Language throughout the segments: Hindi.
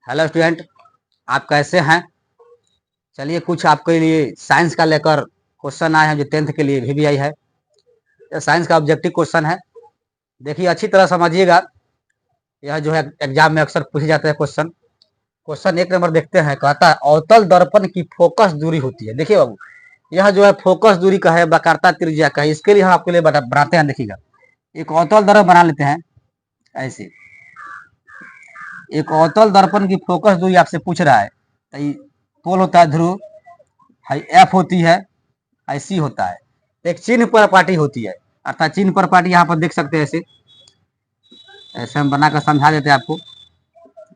हेलो स्टूडेंट, आप कैसे हैं। चलिए कुछ आपके लिए साइंस का लेकर क्वेश्चन आए हैं जो 10th के लिए भी आई है। यह साइंस का ऑब्जेक्टिव क्वेश्चन है। देखिए अच्छी तरह समझिएगा। यह जो है एग्जाम में अक्सर पूछे जाते हैं क्वेश्चन। क्वेश्चन 1 नंबर देखते हैं। कहता है अवतल दर्पण की फोकस दूरी होती है। देखिए बाबू, यह जो है फोकस दूरी का है, वक्रता त्रिज्या का है। इसके लिए हम आपके लिए बनाते हैं। देखिएगा एक अवतल दर्पण बना लेते हैं ऐसे। एक अवतल दर्पण की फोकस दूरी आपसे पूछ रहा है। तो पोल होता है ध्रुव, हाई एफ होती है, हाई सी होता है। एक चिन्ह पर पार्टी होती है, अर्थात चिन्ह पर पार्टी यहाँ पर देख सकते हैं। ऐसे ऐसे हम बनाकर समझा देते हैं आपको।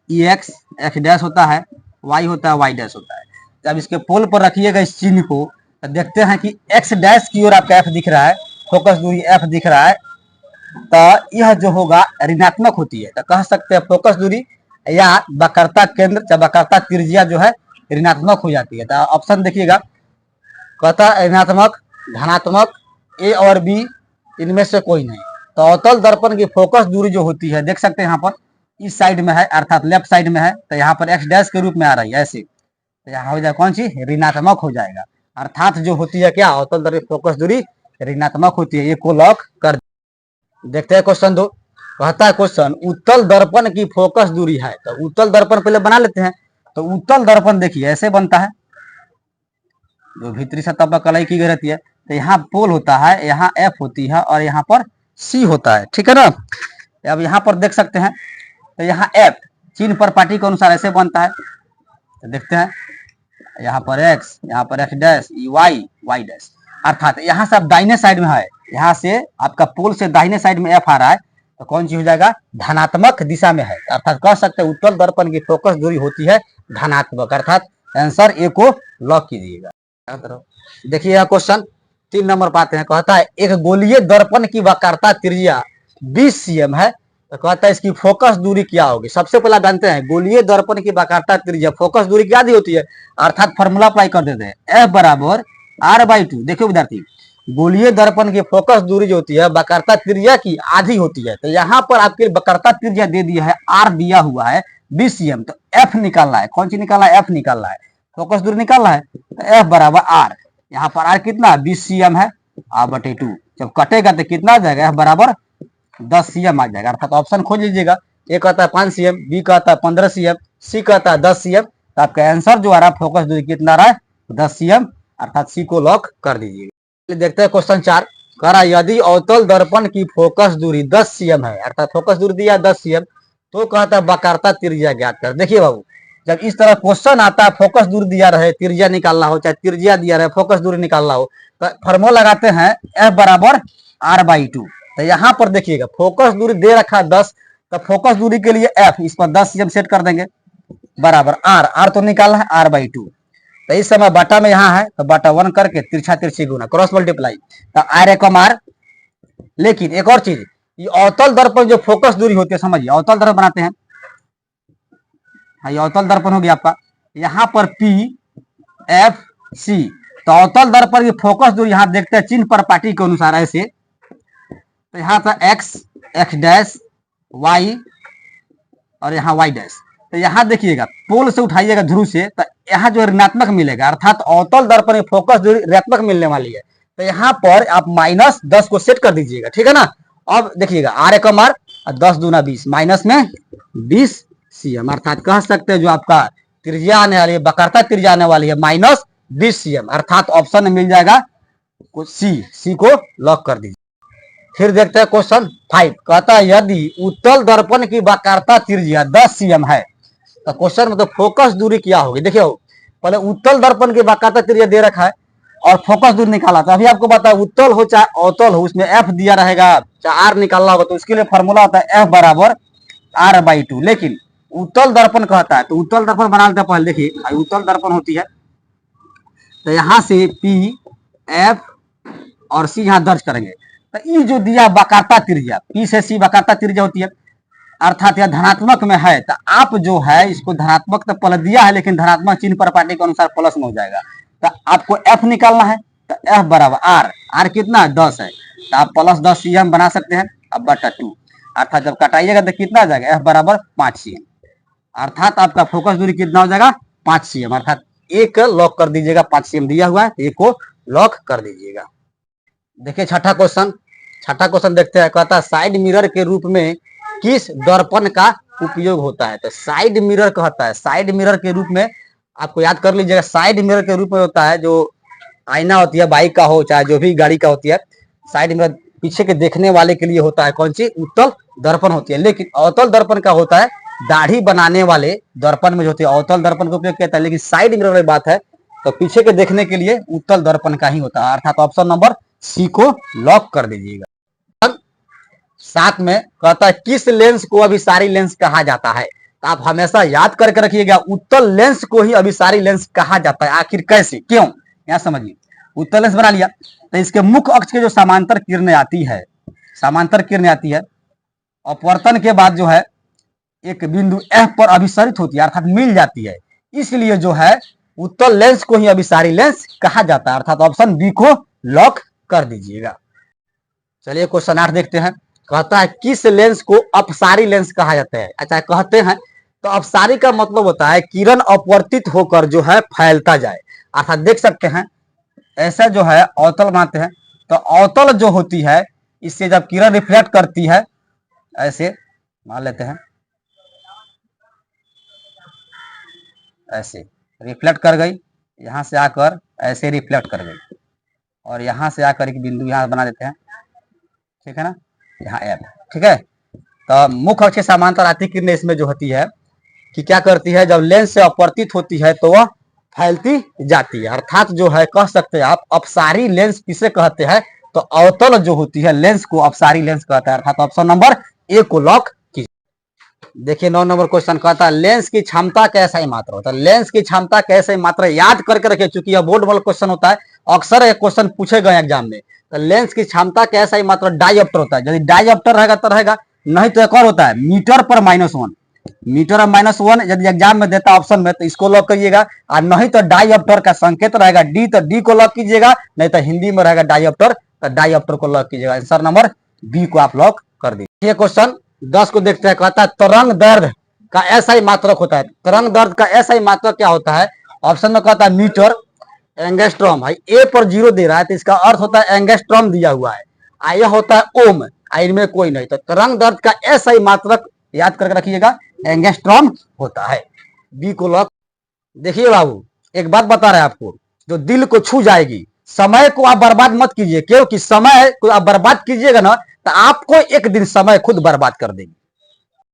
ई एक्स एक्स डैश होता है, वाई होता है, वाई डैश होता है। जब इसके पोल पर रखिएगा इस चिन्ह को, तो देखते हैं कि एक्स डैश की ओर आपका एफ दिख रहा है, फोकस दूरी एफ दिख रहा है। तो यह जो होगा ऋणात्मक होती है। तो कह सकते हैं फोकस दूरी या वक्रता केंद्र या वक्रता त्रिज्या जो है ऋणात्मक हो जाती है। तो ऑप्शन देखिएगा, कहता ऋणात्मक, धनात्मक, ए और बी इनमें से कोई नहीं। तो अवतल दर्पण की फोकस दूरी जो होती है देख सकते हैं यहाँ पर इस साइड में है, अर्थात लेफ्ट साइड में है। तो यहाँ पर एक्स डैश के रूप में आ रही है ऐसे। तो यहाँ हो जाएगा कौन सी, ऋणात्मक हो जाएगा। अर्थात जो होती है क्या, अवतल दर्पण की फोकस दूरी ऋणात्मक होती है। ये को लॉक कर देखते हैं। क्वेश्चन 2 कहता है क्वेश्चन उत्तल दर्पण की फोकस दूरी है। तो उत्तल दर्पण पहले बना लेते हैं। तो उत्तल दर्पण देखिए ऐसे बनता है, जो भीतरी सतह पर कलाई की गई रहती है। तो यहाँ पोल होता है, यहाँ एफ होती है और यहाँ पर सी होता है, ठीक है ना। अब यहाँ पर देख सकते हैं, तो यहाँ एफ चिन्ह पर पार्टी के अनुसार ऐसे बनता है। तो देखते हैं यहाँ पर एक्स, यहाँ पर x dash, y, y dash. अर्थात यहाँ से आप दाहिने साइड में है, यहाँ से आपका पोल से दाहिने साइड में एफ आ रहा है। तो कौन चीज हो जाएगा, धनात्मक दिशा में है। अर्थात कह सकते हैं उत्तल दर्पण की फोकस दूरी होती है धनात्मक। अर्थात आंसर ए को लॉक कीजिएगा। देखिए यह क्वेश्चन 3 नंबर पाते हैं। कहता है एक गोलीय दर्पण की वक्रता त्रिज्या 20 cm है। तो कहता है इसकी फोकस दूरी क्या होगी। सबसे पहले जानते हैं गोलीय दर्पण की वक्रता त्रिज्या फोकस दूरी क्या दी होती है, अर्थात फॉर्मूला अप्लाई कर देते हैं एफ बराबर r/2। देखियो विद्यार्थी, गोलीय दर्पण की फोकस दूरी जो होती है वक्रता त्रिज्या की आधी होती है। तो यहाँ पर आपके वक्रता त्रिज्या दे दिया है, r दिया हुआ है 20 cm। तो f निकालना है, कौन सी निकालना है, f निकालना है, फोकस दूरी निकालना है। तो f बराबर r, यहाँ पर r कितना 20 cm है, r/2। जब कटेगा तो कितना आ जाएगा, f बराबर 10 cm आ जाएगा। अर्थात ऑप्शन खोज लीजिएगा। ए कहता है 5 cm, बी कहता है 15 cm, सी कहता है 10 cm। तो आपका आंसर जो आ रहा है फोकस दूरी कितना आ रहा है, 10 cm। अर्थात सी को लॉक कर दीजिएगा। देखते हैं क्वेश्चन 4 कह रहा है यदि अवतल दर्पण की फोकस दूरी 10 cm है, अर्थात फोकस दूरी दिया 10 cm, तो कहता है वक्रता त्रिज्या ज्ञात कर। देखिए बाबू, जब इस तरह क्वेश्चन आता है, फोकस दूरी दिया रहे, त्रिज्या निकालना हो, चाहे त्रिज्या दिया रहे, फोकस दूरी निकालना हो, तो फॉर्मूला लगाते हैं एफ बराबर r/2। तो यहाँ पर देखिएगा फोकस दूरी दे रखा है 10, तो फोकस दूरी के लिए एफ इस पर 10 cm सेट कर देंगे, बराबर r तो निकालना है r/2। तो इस समय बटा में यहाँ है, तो बटा 1 करके तिरछा तिरछी गुना क्रॉस मल्टीप्लाई, तो r/r। लेकिन एक और चीज, ये अवतल दर्पण जो फोकस दूरी होती है, समझिए अवतल दर्पण बनाते हैं। ये अवतल दर्पण हो गया आपका, यहाँ पर P F C। तो अवतल दर्पण की फोकस दूरी यहाँ देखते हैं चिन्ह पर पार्टी के अनुसार ऐसे। तो यहाँ पर x x डैश, y और यहाँ y डैश। तो यहाँ देखिएगा पोल से उठाइएगा ध्रुव से, तो यहाँ जो ऋणात्मक मिलेगा, अर्थात अवतल दर्पण की फोकस दूरी ऋणात्मक मिलने वाली है। तो यहाँ पर आप -10 को सेट कर दीजिएगा, ठीक है ना। अब देखिएगा r/r 10 दूना 20, माइनस में 20 cm। अर्थात कह सकते हैं जो आपका त्रिज्या आने वाली है, वक्रता त्रिज्या आने वाली है -20 cm। अर्थात ऑप्शन में मिल जाएगा सी को लॉक कर दीजिए। फिर देखते हैं क्वेश्चन 5 कहता है यदि उत्तल दर्पण की वक्रता त्रिज्या 10 cm है, तो क्वेश्चन मतलब फोकस दूरी क्या होगी। देखिए पहले उत्तल दर्पण की वक्रता त्रिज्या दे रखा है और फोकस दूरी निकाला। तो अभी आपको पता है उत्तल हो चाहे अवतल हो, उसमें एफ दिया रहेगा, चाहे आर निकालना होगा, तो उसके लिए फॉर्मूला होता है एफ बराबर r/2। लेकिन उत्तल दर्पण कहता है, तो उत्तल दर्पण बना लेते हैं पहले। देखिए उत्तल दर्पण होती है, तो यहाँ से P F और C यहाँ दर्ज करेंगे। तो ये जो दिया वक्रता त्रिज्या P से C वक्रता त्रिज्या होती है, अर्थात यह धनात्मक में है। तो आप जो है इसको धनात्मक तो प्लस दिया है, लेकिन धनात्मक चिन्ह पर पार्टी के अनुसार प्लस में हो जाएगा। तो आपको F निकालना है, तो F बराबर R कितना 10 है, तो आप +10 cm बना सकते हैं। अब बटा 2, अर्थात जब कटाइएगा तो कितना आ जाएगा, F बराबर 5 cm। अर्थात आपका फोकस दूरी कितना हो जाएगा 5 cm, अर्थात एक लॉक कर दीजिएगा, 5 cm दिया हुआ है तो एक को लॉक कर दीजिएगा। देखिए छठा क्वेश्चन देखते हैं। कहता है साइड मिरर के रूप में किस दर्पण का उपयोग होता है? तो साइड मिरर कहता है, साइड मिरर के रूप में आपको याद कर लीजिएगा, साइड मिरर के रूप में होता है जो आईना होती है, बाइक का हो चाहे जो भी गाड़ी का होती है, साइड मिरर पीछे के देखने वाले के लिए होता है कौन सी? उत्तल दर्पण होती है। लेकिन अवतल दर्पण का होता है दाढ़ी बनाने वाले दर्पण में जो होती है अवतल दर्पण का उपयोग किया है। लेकिन साइड मिरर वाली बात है तो पीछे के देखने के लिए उत्तल दर्पण का ही होता है, अर्थात ऑप्शन नंबर सी को लॉक कर दीजिएगा। 7 में कहता है किस लेंस को अभिसारी लेंस कहा जाता है? तो आप हमेशा याद करके रखिएगा, उत्तल लेंस को ही अभिसारी लेंस कहा जाता है। आखिर कैसे, क्यों, यहां समझिए। उत्तल लेंस बना लिया तो इसके मुख्य अक्ष के जो समांतर किरणें आती है, अपवर्तन के बाद जो है एक बिंदु F पर अभिसरित होती है, अर्थात मिल जाती है, इसलिए जो है उत्तल लेंस को ही अभिसारी लेंस कहा जाता है, अर्थात ऑप्शन बी को लॉक कर दीजिएगा। चलिए क्वेश्चन 8 देखते हैं। कहता है किस लेंस को अपसारी लेंस कहा जाता है? अच्छा कहते हैं तो अपसारी का मतलब होता है किरण अपवर्तित होकर जो है फैलता जाए, अर्थात देख सकते हैं ऐसा जो है अवतल बनाते हैं तो अवतल जो होती है इससे जब किरण रिफ्लेक्ट करती है, ऐसे मान लेते हैं, ऐसे रिफ्लेक्ट कर गई, यहां से आकर ऐसे रिफ्लेक्ट कर गई और यहां से आकर एक बिंदु यहां बना देते हैं, ठीक है ना, यहाँ एफ, ठीक है। तो मुख्य अक्ष के समांतर आती किरणें इसमें जो होती है कि क्या करती है, जब लेंस से अपवर्तित होती है तो वह फैलती जाती है, अर्थात जो है कह सकते हैं आप अपसारी लेंस किसे कहते हैं? तो अवतल जो होती है लेंस को अपसारी लेंस कहता है, अर्थात ऑप्शन नंबर ए को लॉक कीजिए। देखिए 9 नंबर क्वेश्चन कहता है लेंस की क्षमता कैसा ही मात्रा होता है? लेंस की क्षमता कैसे मात्रा याद करके रखिए, चूंकि यह बोर्ड वाला क्वेश्चन होता है, अक्सर एक क्वेश्चन पूछे गए एग्जाम में। तो लेंस की क्षमता कैसा ही मात्रा डायऑप्टर होता है, यदि डायऑप्टर रहेगा तो रहेगा, नहीं तो एक और होता है मीटर पर -1, मीटर और -1 यदि एग्जाम में देता ऑप्शन में तो इसको लॉक करिएगा, और नहीं तो डायऑप्टर का संकेत रहेगा डी तो डी को लॉक कीजिएगा, नहीं तो हिंदी में रहेगा डायऑप्टर तो डायऑप्टर को लॉक कीजिएगा। आंसर नंबर बी को आप लॉक कर दीजिए। ये क्वेश्चन 10 को देखते हैं। कहता है तरंग दैर्घ्य का ऐसा ही मात्रक होता है। तरंग दैर्घ्य का ऐसा ही मात्रक क्या होता है? ऑप्शन में कहता है मीटर, एंगस्ट्रॉम। भाई ए पर 0 दे रहा है तो इसका अर्थ होता है एंगस्ट्रॉम दिया हुआ है, यह होता है ओम, इनमें कोई नहीं। तो तरंग दैर्घ्य का ऐसा ही मात्रक याद करके रखिएगा, एंगस्ट्रॉम होता है। बी को लॉक। देखिए बाबू एक बात बता रहे हैं आपको जो दिल को छू जाएगी, समय को आप बर्बाद मत कीजिए, क्योंकि समय को आप बर्बाद कीजिएगा ना तो आपको एक दिन समय खुद बर्बाद कर देगी।